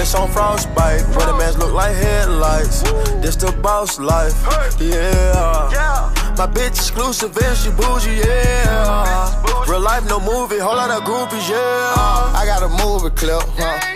wrist on frostbite. Weathermans look like headlights. This the boss life, yeah. My bitch exclusive and she bougie, yeah. Real life, no movie, whole lot of groupies, yeah. I got a movie clip,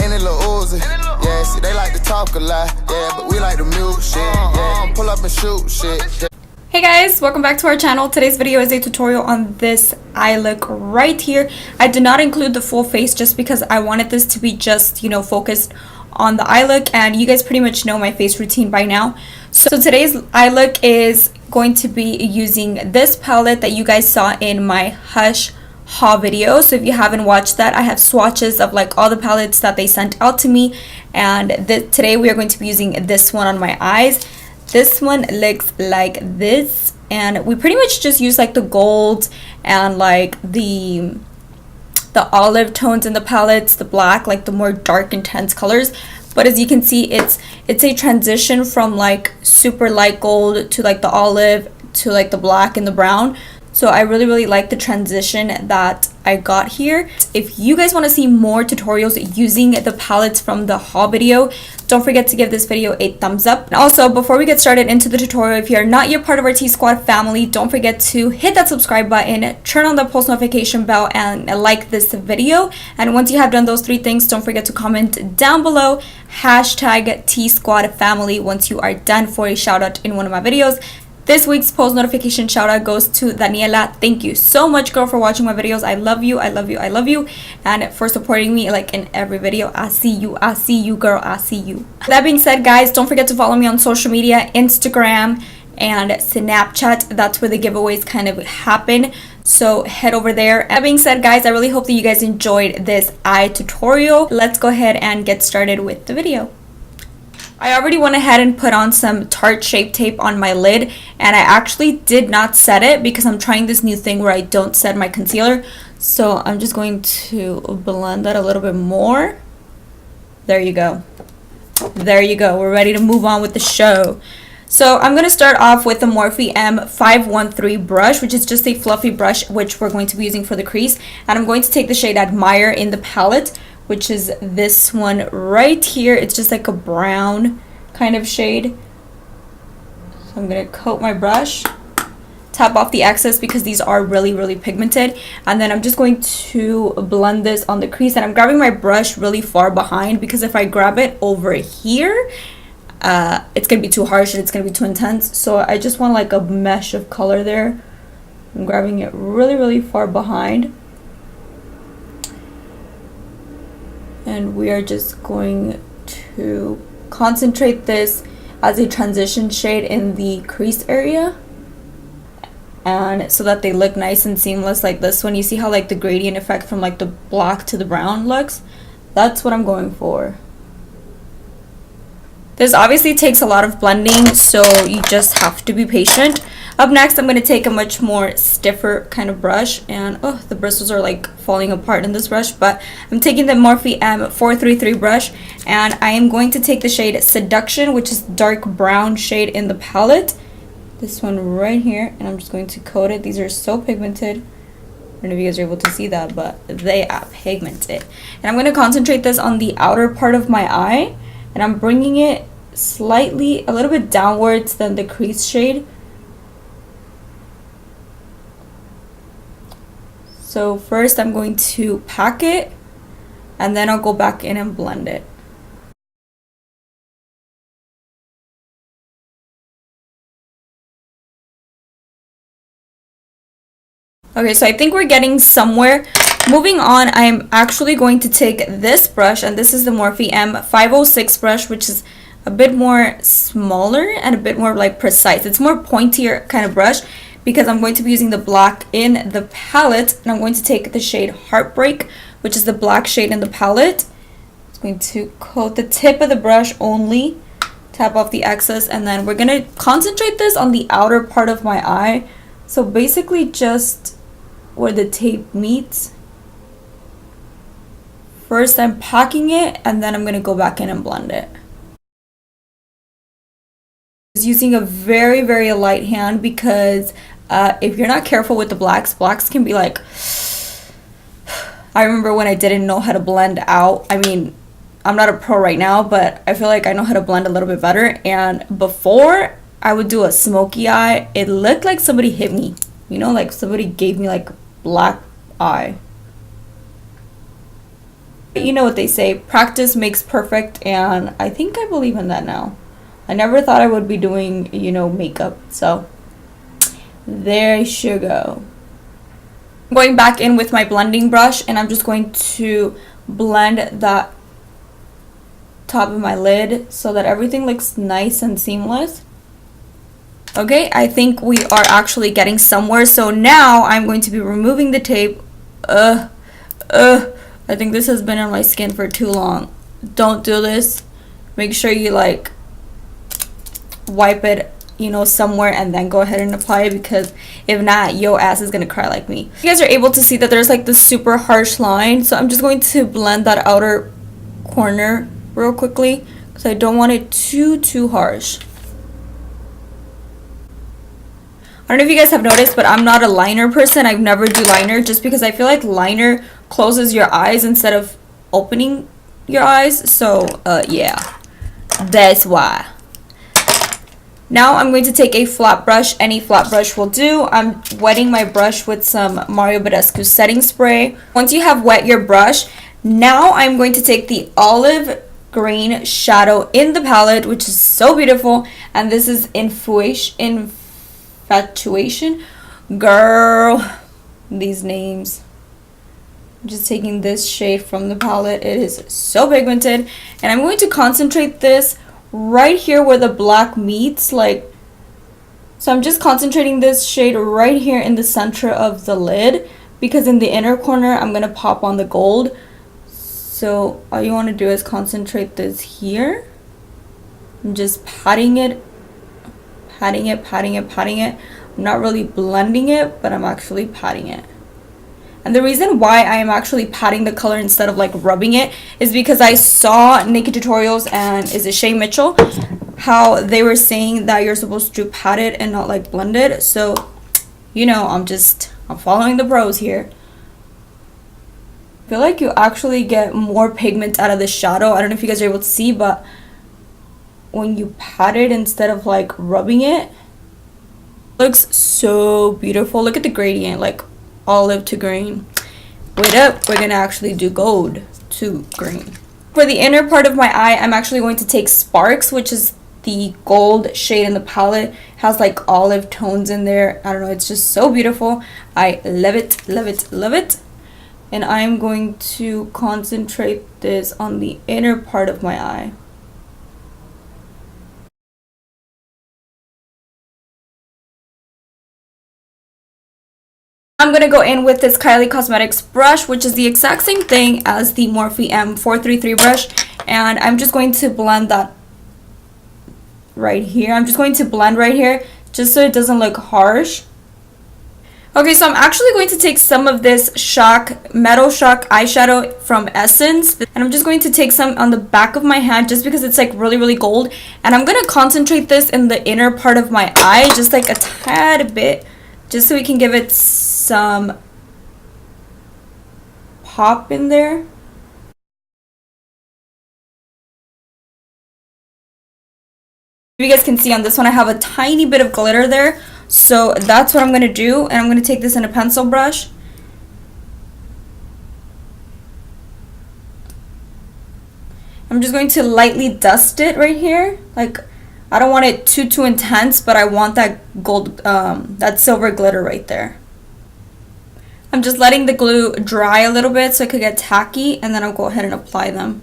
and a little Uzi. Yeah, see, they like to talk a lot, yeah, but we like to mute shit, yeah. Pull up and shoot shit. Hey guys, welcome back to our channel. Today's video is a tutorial on this eye look right here. I did not include the full face just because I wanted this to be just, focused on the eye look, and you guys pretty much know my face routine by now. So today's eye look is going to be using this palette that you guys saw in my Hush haul video. So if you haven't watched that, I have swatches of like all the palettes that they sent out to me, and today we are going to be using this one on my eyes. This one looks like this, and we pretty much just use like the gold and like the olive tones in the palettes, the black, like the more dark intense colors. But as you can see, it's a transition from like super light gold to like the olive to like the black and the brown. So I really like the transition that I got here. If you guys want to see more tutorials using the palettes from the haul video, don't forget to give this video a thumbs up. And also, before we get started into the tutorial, if you're not yet part of our T-Squad family, don't forget to hit that subscribe button, turn on the post notification bell, and like this video. And once you have done those three things, don't forget to comment down below hashtag T-Squad family once you are done for a shout out in one of my videos. This week's post notification shout out goes to Daniela. Thank you so much, girl, for watching my videos. I love you, I love you, I love you, and for supporting me like in every video. I see you, girl, I see you. That being said, guys, don't forget to follow me on social media, Instagram and Snapchat. That's where the giveaways kind of happen, so head over there. That being said, guys, I really hope that you guys enjoyed this eye tutorial. Let's go ahead and get started with the video. I already went ahead and put on some Tarte Shape Tape on my lid, and I actually did not set it because I'm trying this new thing where I don't set my concealer. So I'm just going to blend that a little bit more. There you go. There you go. We're ready to move on with the show. So I'm going to start off with the Morphe M513 brush, which is just a fluffy brush, which we're going to be using for the crease. And I'm going to take the shade Admire in the palette, which is this one right here. It's just like a brown kind of shade. So I'm going to coat my brush, tap off the excess because these are really pigmented, and then I'm just going to blend this on the crease. And I'm grabbing my brush really far behind because if I grab it over here, it's going to be too harsh and it's going to be too intense. So I just want like a mesh of color there. I'm grabbing it really far behind. And we are just going to concentrate this as a transition shade in the crease area, and so that they look nice and seamless like this one. You see how like the gradient effect from like the black to the brown looks? That's what I'm going for. This obviously takes a lot of blending, so you just have to be patient. Up next, I'm going to take a much more stiffer kind of brush, and oh, the bristles are like falling apart in this brush, but I'm taking the Morphe M433 brush, and I am going to take the shade Seduction, which is dark brown shade in the palette. This one right here, and I'm just going to coat it. These are so pigmented. I don't know if you guys are able to see that, but they are pigmented. And I'm going to concentrate this on the outer part of my eye, and I'm bringing it slightly, a little bit downwards than the crease shade. So first I'm going to pack it, and then I'll go back in and blend it. Okay, so I think we're getting somewhere. Moving on, I'm actually going to take this brush, and this is the Morphe M506 brush, which is a bit more smaller and a bit more like precise. It's more pointier kind of brush, because I'm going to be using the black in the palette, and I'm going to take the shade Heartbreak, which is the black shade in the palette. I'm going to coat the tip of the brush only, tap off the excess, and then we're going to concentrate this on the outer part of my eye. So basically just where the tape meets. First I'm packing it, and then I'm going to go back in and blend it. Using a very light hand because if you're not careful with the blacks can be like, I remember when I didn't know how to blend out, I mean I'm not a pro right now, but I feel like I know how to blend a little bit better. And before I would do a smoky eye, it looked like somebody hit me, you know, like somebody gave me like black eye. You know what they say, practice makes perfect, and I think I believe in that now. I never thought I would be doing, you know, makeup, so there you go. I'm going back in with my blending brush, and I'm just going to blend that top of my lid so that everything looks nice and seamless. Okay, I think we are actually getting somewhere, so now I'm going to be removing the tape. I think this has been on my skin for too long. Don't do this. Make sure you like wipe it, you know, somewhere, and then go ahead and apply it, because if not, your ass is gonna cry like me. You guys are able to see that there's like this super harsh line, so I'm just going to blend that outer corner real quickly because I don't want it too harsh. I don't know if you guys have noticed, but I'm not a liner person. I never do liner just because I feel like liner closes your eyes instead of opening your eyes. So yeah, that's why. Now I'm going to take a flat brush. Any flat brush will do. I'm wetting my brush with some Mario Badescu setting spray. Once you have wet your brush, now I'm going to take the olive green shadow in the palette, which is so beautiful, and this is Infatuation. Girl, these names. I'm just taking this shade from the palette. It is so pigmented, and I'm going to concentrate this right here where the black meets, like, so I'm just concentrating this shade right here in the center of the lid, because in the inner corner I'm gonna pop on the gold. So all you want to do is concentrate this here. I'm just patting it. I'm not really blending it, but I'm actually patting it. And the reason why I am actually patting the color instead of like rubbing it is because I saw Naked Tutorials and is it Shay Mitchell, how they were saying that you're supposed to pat it and not like blend it. So, you know, I'm following the pros here. I feel like you actually get more pigment out of the shadow. I don't know if you guys are able to see, but when you pat it instead of like rubbing it, looks so beautiful. Look at the gradient, like olive to green. Wait up, we're gonna actually do gold to green. For the inner part of my eye, I'm actually going to take Sparks, which is the gold shade in the palette. It has like olive tones in there. I don't know, it's just so beautiful. I love it. And I'm going to concentrate this on the inner part of my eye. I'm going to go in with this Kylie Cosmetics brush, which is the exact same thing as the Morphe M433 brush. And I'm just going to blend that right here. I'm just going to blend right here just so it doesn't look harsh. Okay, so I'm actually going to take some of this Metal Shock eyeshadow from Essence. And I'm just going to take some on the back of my hand just because it's like really gold. And I'm going to concentrate this in the inner part of my eye, just like a tad bit, just so we can give it some pop in there. You guys can see on this one I have a tiny bit of glitter there, so that's what I'm going to do. And I'm going to take this in a pencil brush. I'm just going to lightly dust it right here. Like, I don't want it too intense, but I want that gold, that silver glitter right there. I'm just letting the glue dry a little bit so it could get tacky, and then I'll go ahead and apply them.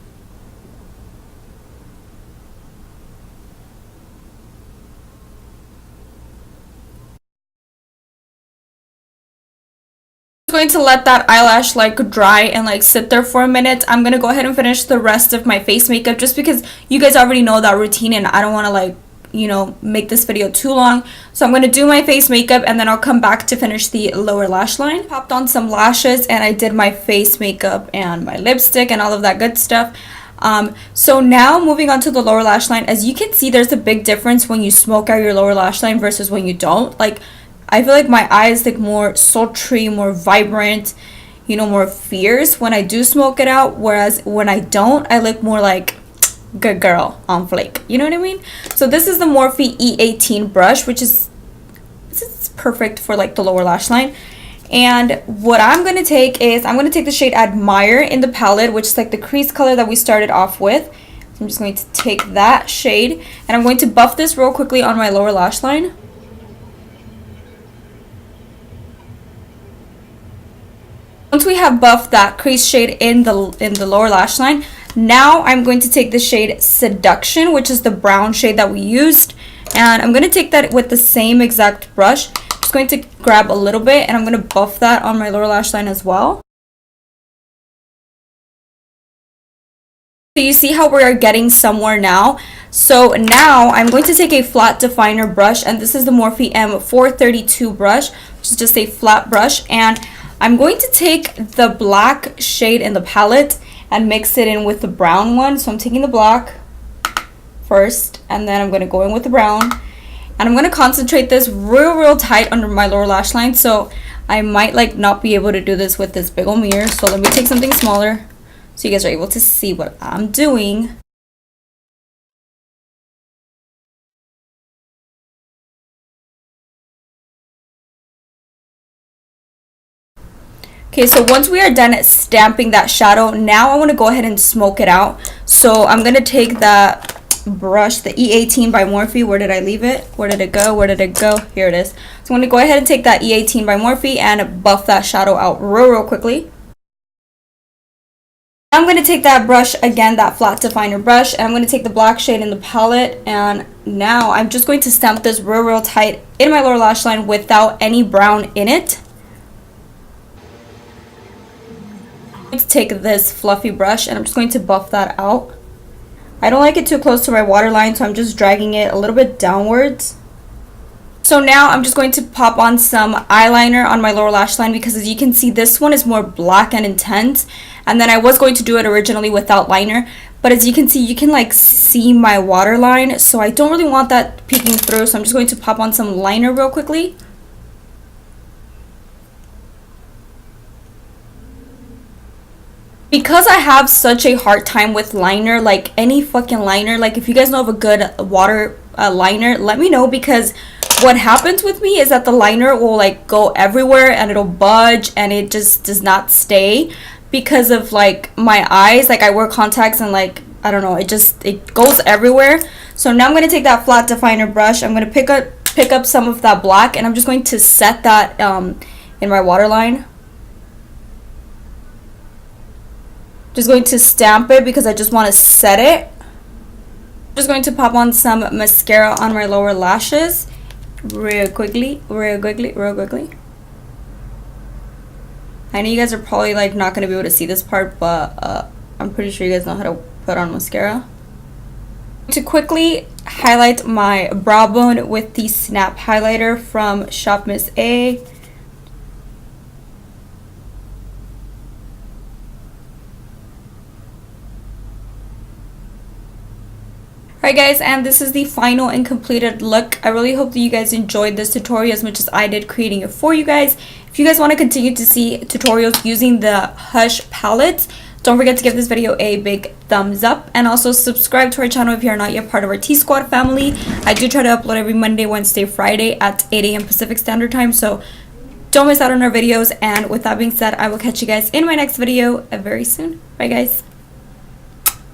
I'm going to let that eyelash like dry and like sit there for a minute. I'm gonna go ahead and finish the rest of my face makeup just because you guys already know that routine and I don't want to like, you know, make this video too long. So I'm going to do my face makeup and then I'll come back to finish the lower lash line. Popped on some lashes and I did my face makeup and my lipstick and all of that good stuff. So now moving on to the lower lash line. As you can see, there's a big difference when you smoke out your lower lash line versus when you don't. Like, I feel like my eyes look more sultry, more vibrant. you know, more fierce when I do smoke it out, whereas when I don't, I look more like good girl on flake, you know what I mean? So this is the Morphe E18 brush, which is, it's perfect for like the lower lash line. And what I'm going to take is, I'm going to take the shade Admire in the palette, which is like the crease color that we started off with. So I'm just going to take that shade, and I'm going to buff this real quickly on my lower lash line. Once we have buffed that crease shade in the lower lash line, now I'm going to take the shade Seduction, which is the brown shade that we used, and I'm going to take that with the same exact brush. Just going to grab a little bit, and I'm going to buff that on my lower lash line as well. So you see how we are getting somewhere now. So now I'm going to take a flat definer brush, and this is the Morphe M432 brush, which is just a flat brush, and I'm going to take the black shade in the palette and mix it in with the brown one. So I'm taking the black first, and then I'm going to go in with the brown, and I'm going to concentrate this real tight under my lower lash line. So I might like not be able to do this with this big old mirror, so let me take something smaller so you guys are able to see what I'm doing. Okay, so once we are done stamping that shadow, now I want to go ahead and smoke it out. So I'm going to take that brush, the E18 by Morphe. Where did I leave it? Where did it go? Where did it go? Here it is. So I'm going to go ahead and take that E18 by Morphe and buff that shadow out real quickly. I'm going to take that brush again, that flat definer brush, and I'm going to take the black shade in the palette, and now I'm just going to stamp this real tight in my lower lash line without any brown in it. I'm going to take this fluffy brush, and I'm just going to buff that out. I don't like it too close to my waterline, so I'm just dragging it a little bit downwards. So now I'm just going to pop on some eyeliner on my lower lash line, because as you can see, this one is more black and intense, and then I was going to do it originally without liner, but as you can see, you can like see my waterline, so I don't really want that peeking through, so I'm just going to pop on some liner real quickly. Because I have such a hard time with liner, like any fucking liner, like if you guys know of a good water liner, let me know, because what happens with me is that the liner will like go everywhere and it'll budge and it just does not stay because of like my eyes. Like I wear contacts and like, I don't know, it goes everywhere. So now I'm going to take that flat definer brush, I'm going to pick up some of that black, and I'm just going to set that in my waterline. Just going to stamp it because I just want to set it. Just going to pop on some mascara on my lower lashes real quickly. I know you guys are probably like not going to be able to see this part, but I'm pretty sure you guys know how to put on mascara. To quickly highlight my brow bone with the Snap highlighter from Shop Miss A. Alright guys, and this is the final and completed look. I really hope that you guys enjoyed this tutorial as much as I did creating it for you guys. If you guys want to continue to see tutorials using the Hush palettes, don't forget to give this video a big thumbs up, and also subscribe to our channel if you are not yet part of our T-Squad family. I do try to upload every Monday, Wednesday, Friday at 8 AM Pacific Standard Time, so don't miss out on our videos. And with that being said, I will catch you guys in my next video very soon. Bye guys.